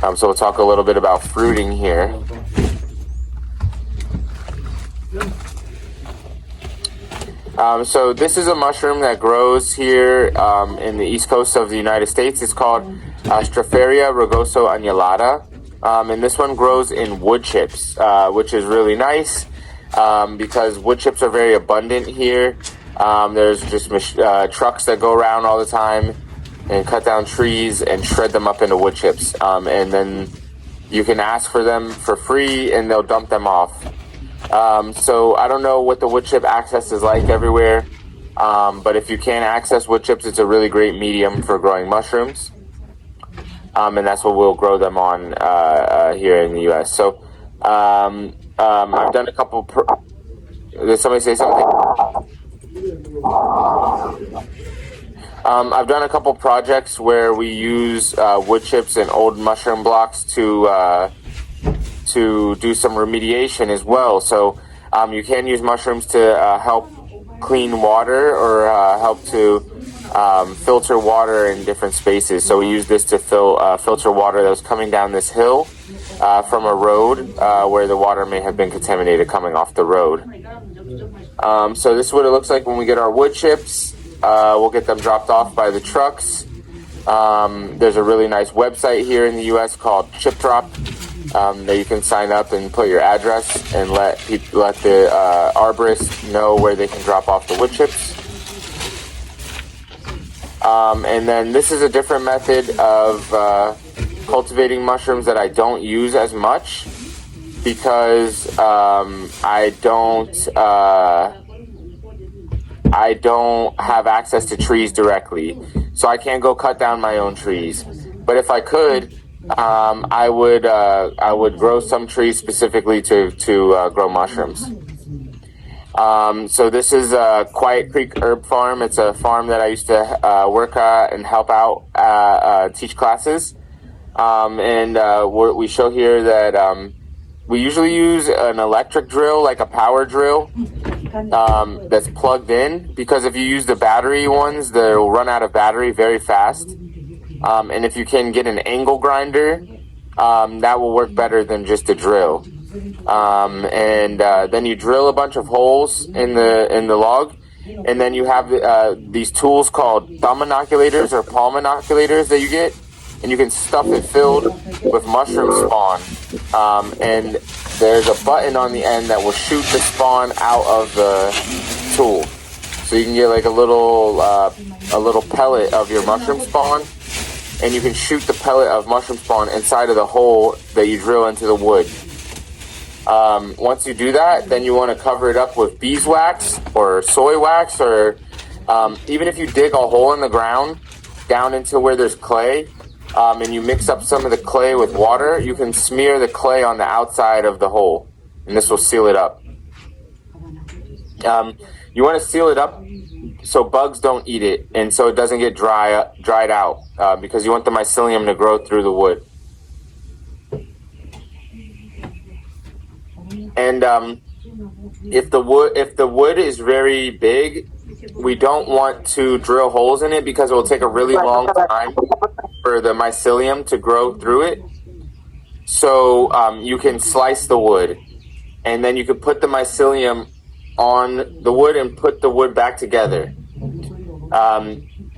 So we'll talk a little bit about fruiting here. So this is a mushroom that grows here in the east coast of the United States. It's called Stropharia rugoso annulata. And this one grows in wood chips, which is really nice because wood chips are very abundant here. There's just trucks that go around all the time and cut down trees and shred them up into wood chips. And then you can ask for them for free and they'll dump them off. So I don't know what the wood chip access is like everywhere, but if you can access wood chips, it's a really great medium for growing mushrooms, and that's what we'll grow them on here in the U.S. So I've done a couple. Did somebody say something? I've done a couple projects where we use wood chips and old mushroom blocks to do some remediation as well. So you can use mushrooms to help clean water or help to filter water in different spaces. So we use this to filter water that was coming down this hill from a road where the water may have been contaminated coming off the road. So this is what it looks like when we get our wood chips. We'll get them dropped off by the trucks. There's a really nice website here in the U.S. called Chip Drop. That you can sign up and put your address and let the arborists know where they can drop off the wood chips. And then this is a different method of cultivating mushrooms that I don't use as much because I don't have access to trees directly, so I can't go cut down my own trees. But if I could, I would grow some trees specifically to grow mushrooms. So this is Quiet Creek Herb Farm. It's a farm that I used to work at and help out, teach classes. We show here that we usually use an electric drill, like a power drill, that's plugged in, because if you use the battery ones, they'll run out of battery very fast. And if you can get an angle grinder, that will work better than just a drill. Then you drill a bunch of holes in the log, and then you have these tools called thumb inoculators or palm inoculators that you get, and you can stuff it filled with mushroom spawn. And there's a button on the end that will shoot the spawn out of the tool, so you can get like a little pellet of your mushroom spawn. And you can shoot the pellet of mushroom spawn inside of the hole that you drill into the wood. Once you do that, then you want to cover it up with beeswax or soy wax, or even if you dig a hole in the ground down into where there's clay, and you mix up some of the clay with water, you can smear the clay on the outside of the hole, and this will seal it up. You want to seal it up so bugs don't eat it, and so it doesn't get dried out, because you want the mycelium to grow through the wood. And if the wood is very big, we don't want to drill holes in it because it will take a really long time for the mycelium to grow through it. So you can slice the wood, and then you can put the mycelium on the wood and put the wood back together.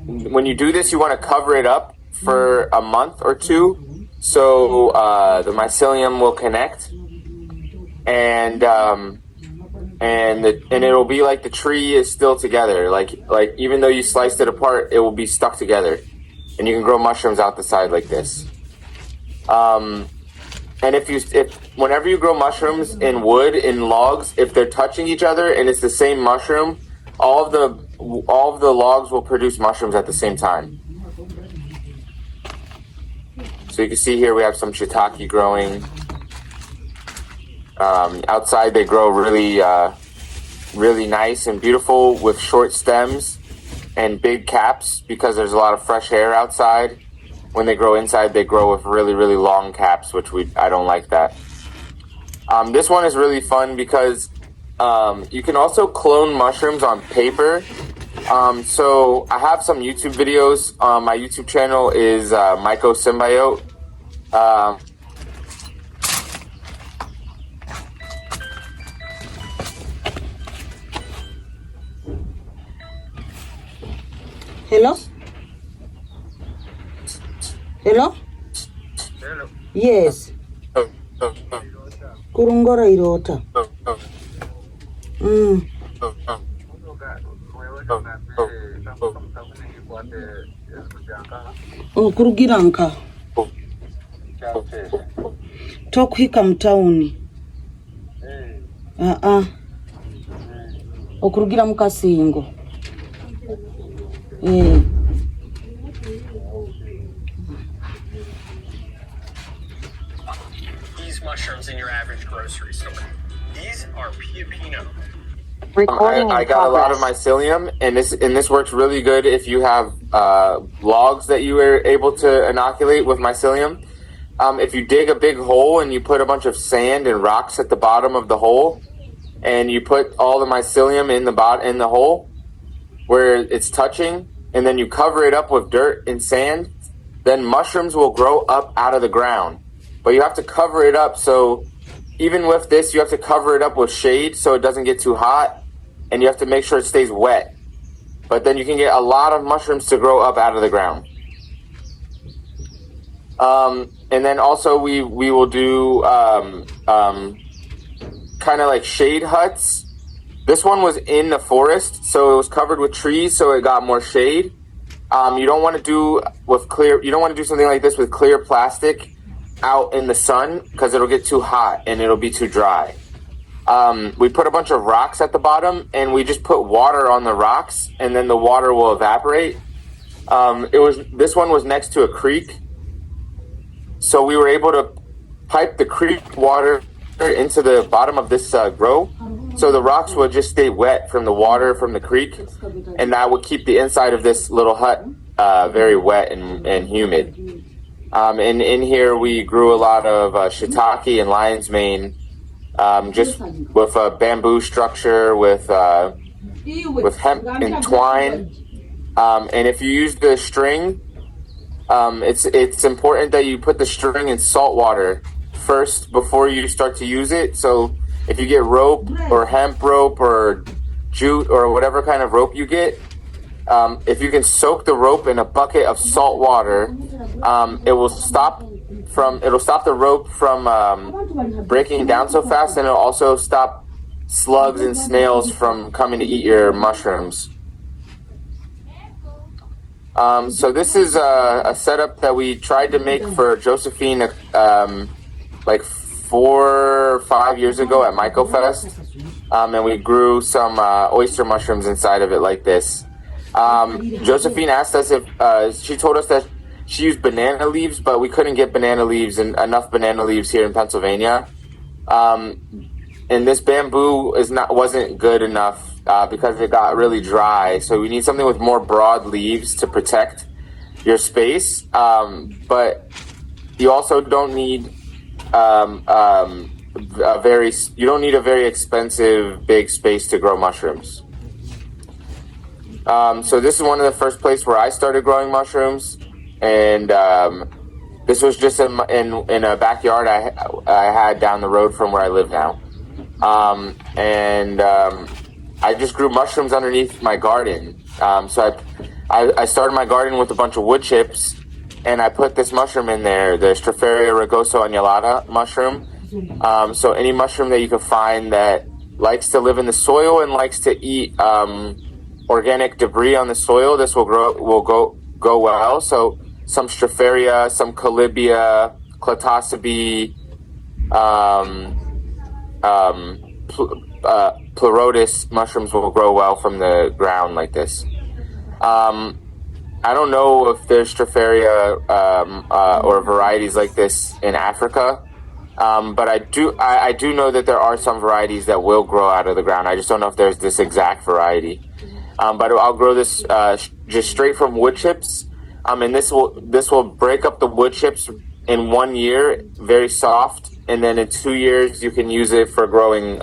When you do this, you want to cover it up for a month or two, so the mycelium will connect, and it'll be like the tree is still together. Like even though you sliced it apart, it will be stuck together, and you can grow mushrooms out the side like this. And whenever you grow mushrooms in wood, in logs, if they're touching each other and it's the same mushroom, all of the logs will produce mushrooms at the same time. So you can see here we have some shiitake growing. Outside they grow really nice and beautiful with short stems and big caps because there's a lot of fresh air outside. When they grow inside, they grow with really, really long caps, which I don't like that. This one is really fun because you can also clone mushrooms on paper. So I have some YouTube videos. My YouTube channel is mycology. Um, Hello? Hello? Yes. Kurungora irota. Kurugira nka. Tokuhika mtauni. Okurugira mukasingo. These mushrooms in your average grocery store. These are pioppino. I got a lot of mycelium, and this works really good if you have logs that you were able to inoculate with mycelium. If you dig a big hole and you put a bunch of sand and rocks at the bottom of the hole, and you put all the mycelium in the hole where it's touching, and then you cover it up with dirt and sand, then mushrooms will grow up out of the ground. But you have to cover it up, so even with this, you have to cover it up with shade so it doesn't get too hot, and you have to make sure it stays wet. But then you can get a lot of mushrooms to grow up out of the ground. And then also we will do kind of like shade huts. This one was in the forest, so it was covered with trees, so it got more shade. You don't want to do something like this with clear plastic out in the sun because it'll get too hot and it'll be too dry. We put a bunch of rocks at the bottom and we just put water on the rocks and then the water will evaporate. This one was next to a creek, so we were able to pipe the creek water into the bottom of this grow, so the rocks would just stay wet from the water from the creek, and that would keep the inside of this little hut very wet and humid. And in here we grew a lot of shiitake and lion's mane, just with a bamboo structure with hemp and twine. And if you use the string, it's important that you put the string in salt water first before you start to use it. So if you get rope or hemp rope or jute or whatever kind of rope you get, if you can soak the rope in a bucket of salt water, it'll stop the rope from breaking down so fast, and it'll also stop slugs and snails from coming to eat your mushrooms. So this is a setup that we tried to make for Josephine like 4 or 5 years ago at MycoFest, and we grew some oyster mushrooms inside of it like this. Josephine asked us if she told us that she used banana leaves, but we couldn't get banana leaves and enough banana leaves here in Pennsylvania. And this bamboo wasn't good enough because it got really dry. So we need something with more broad leaves to protect your space. But you also don't need a very expensive big space to grow mushrooms. So this is one of the first places where I started growing mushrooms, and this was just in a backyard I had down the road from where I live now. I just grew mushrooms underneath my garden. So I started my garden with a bunch of wood chips, and I put this mushroom in there, the Stropharia rugosa annulata mushroom. So any mushroom that you can find that likes to live in the soil and likes to eat organic debris on the soil, this will go well. So some Stropharia, some Colibia, Clatosabe, Pleurotus mushrooms will grow well from the ground like this. I don't know if there's Stropharia or varieties like this in Africa, but I do know that there are some varieties that will grow out of the ground. I just don't know if there's this exact variety. But I'll grow this just straight from wood chips, and this will break up the wood chips in 1 year, very soft, and then in 2 years you can use it for growing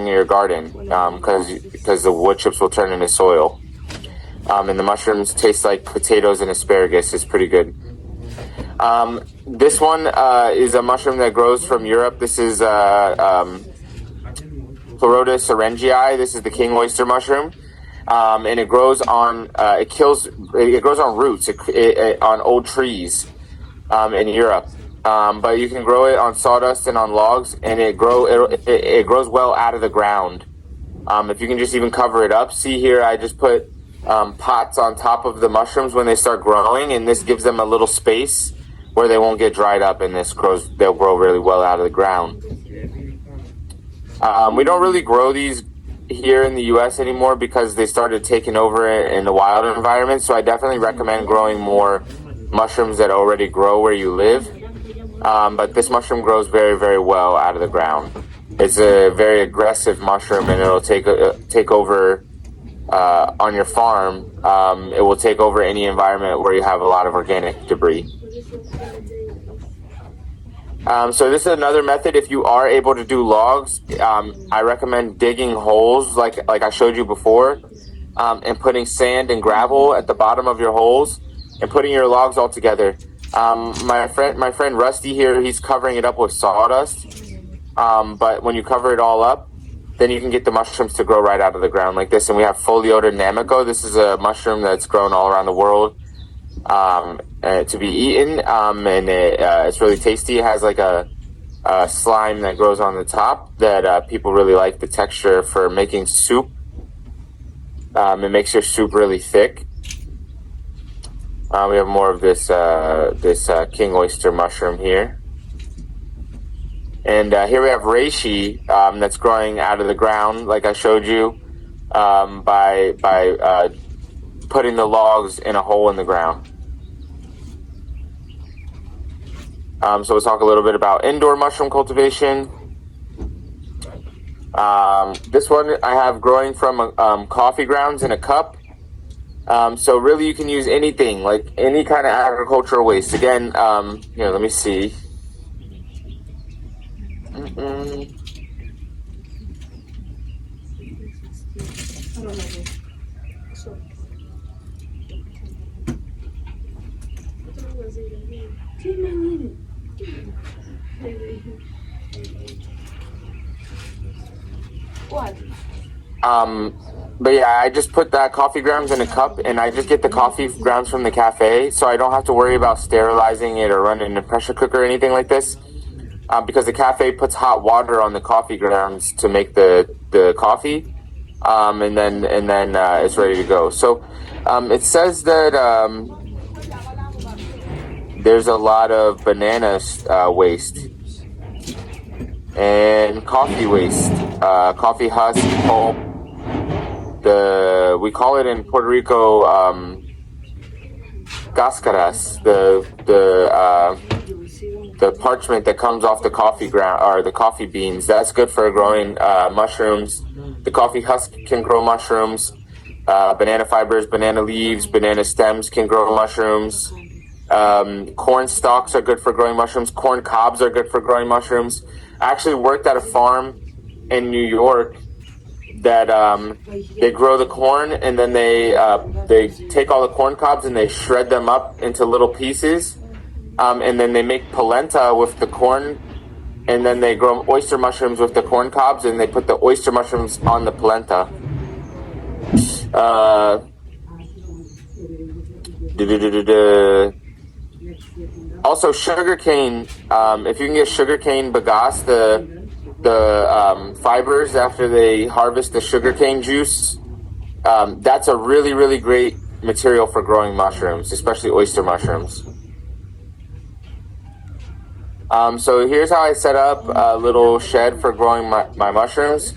your garden, because the wood chips will turn into soil, and the mushrooms taste like potatoes and asparagus. It's pretty good. This one is a mushroom that grows from Europe. This is Pleurotus syringii. This is the king oyster mushroom, and it grows on it grows on roots on old trees in Europe. But you can grow it on sawdust and on logs, and it grows well out of the ground. If you can just even cover it up. See here, I just put pots on top of the mushrooms when they start growing, and this gives them a little space where they won't get dried up, and they'll grow really well out of the ground. We don't really grow these here in the US anymore because they started taking over in the wild environment, so I definitely recommend growing more mushrooms that already grow where you live. But this mushroom grows very, very well out of the ground. It's a very aggressive mushroom, and it'll take over on your farm. It will take over any environment where you have a lot of organic debris. So this is another method. If you are able to do logs, I recommend digging holes like I showed you before, and putting sand and gravel at the bottom of your holes and putting your logs all together. My friend Rusty here, he's covering it up with sawdust. But when you cover it all up, then you can get the mushrooms to grow right out of the ground like this. And we have Foliota namico. This is a mushroom that's grown all around the world to be eaten, and it's really tasty. It has like a slime that grows on the top that people really like the texture for making soup. It makes your soup really thick. We have more of this king oyster mushroom here. And here we have reishi that's growing out of the ground, like I showed you, by putting the logs in a hole in the ground. So we'll talk a little bit about indoor mushroom cultivation. This one I have growing from coffee grounds in a cup. So really you can use anything, like any kind of agricultural waste. Again, here, let me see. But yeah, I just put that coffee grounds in a cup, and I just get the coffee grounds from the cafe, so I don't have to worry about sterilizing it or running a pressure cooker or anything like this, because the cafe puts hot water on the coffee grounds to make the coffee, and then it's ready to go. So it says that there's a lot of banana waste and coffee waste, coffee husk, pulp. We call it in Puerto Rico cascaras, the parchment that comes off the coffee ground or the coffee beans. That's good for growing mushrooms. The coffee husk can grow mushrooms. Banana fibers, banana leaves, banana stems can grow mushrooms. Corn stalks are good for growing mushrooms. Corn cobs are good for growing mushrooms. I actually worked at a farm in New York that they grow the corn, and then they take all the corn cobs and they shred them up into little pieces, and then they make polenta with the corn, and then they grow oyster mushrooms with the corn cobs, and they put the oyster mushrooms on the polenta. Also sugarcane. If you can get sugarcane bagasse, the fibers after they harvest the sugarcane juice, that's a really, really great material for growing mushrooms, especially oyster mushrooms. So here's how I set up a little shed for growing my mushrooms.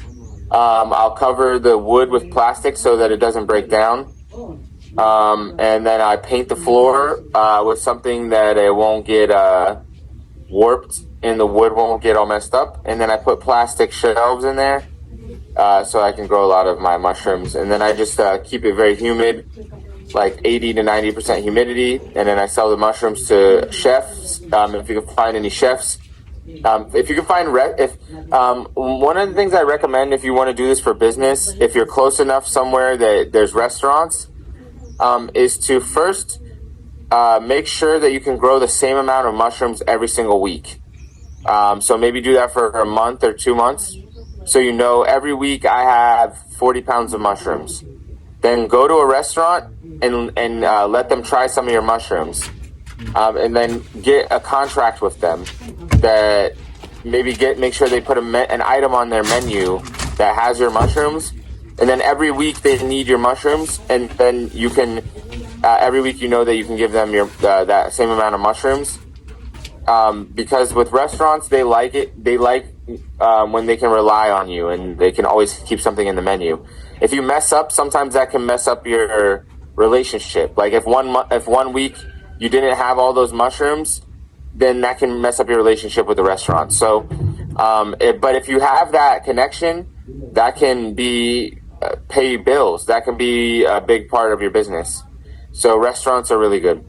I'll cover the wood with plastic so that it doesn't break down. And then I paint the floor with something that it won't get warped and the wood won't get all messed up. And then I put plastic shelves in there so I can grow a lot of my mushrooms. And then I just keep it very humid, like 80 to 90% humidity. And then I sell the mushrooms to chefs, if you can find any chefs. If you can find one of the things I recommend if you want to do this for business, if you're close enough somewhere that there's restaurants, is to first make sure that you can grow the same amount of mushrooms every single week. So maybe do that for a month or 2 months. So you know every week I have 40 pounds of mushrooms. Then go to a restaurant and let them try some of your mushrooms. And then get a contract with them that maybe make sure they put an item on their menu that has your mushrooms. And then every week they need your mushrooms, and then you can every week you know that you can give them your that same amount of mushrooms. Because with restaurants, they like it. They like when they can rely on you and they can always keep something in the menu. If you mess up, sometimes that can mess up your relationship. Like if 1 week you didn't have all those mushrooms, then that can mess up your relationship with the restaurant. So, but if you have that connection, that can be pay bills. That can be a big part of your business. So restaurants are really good.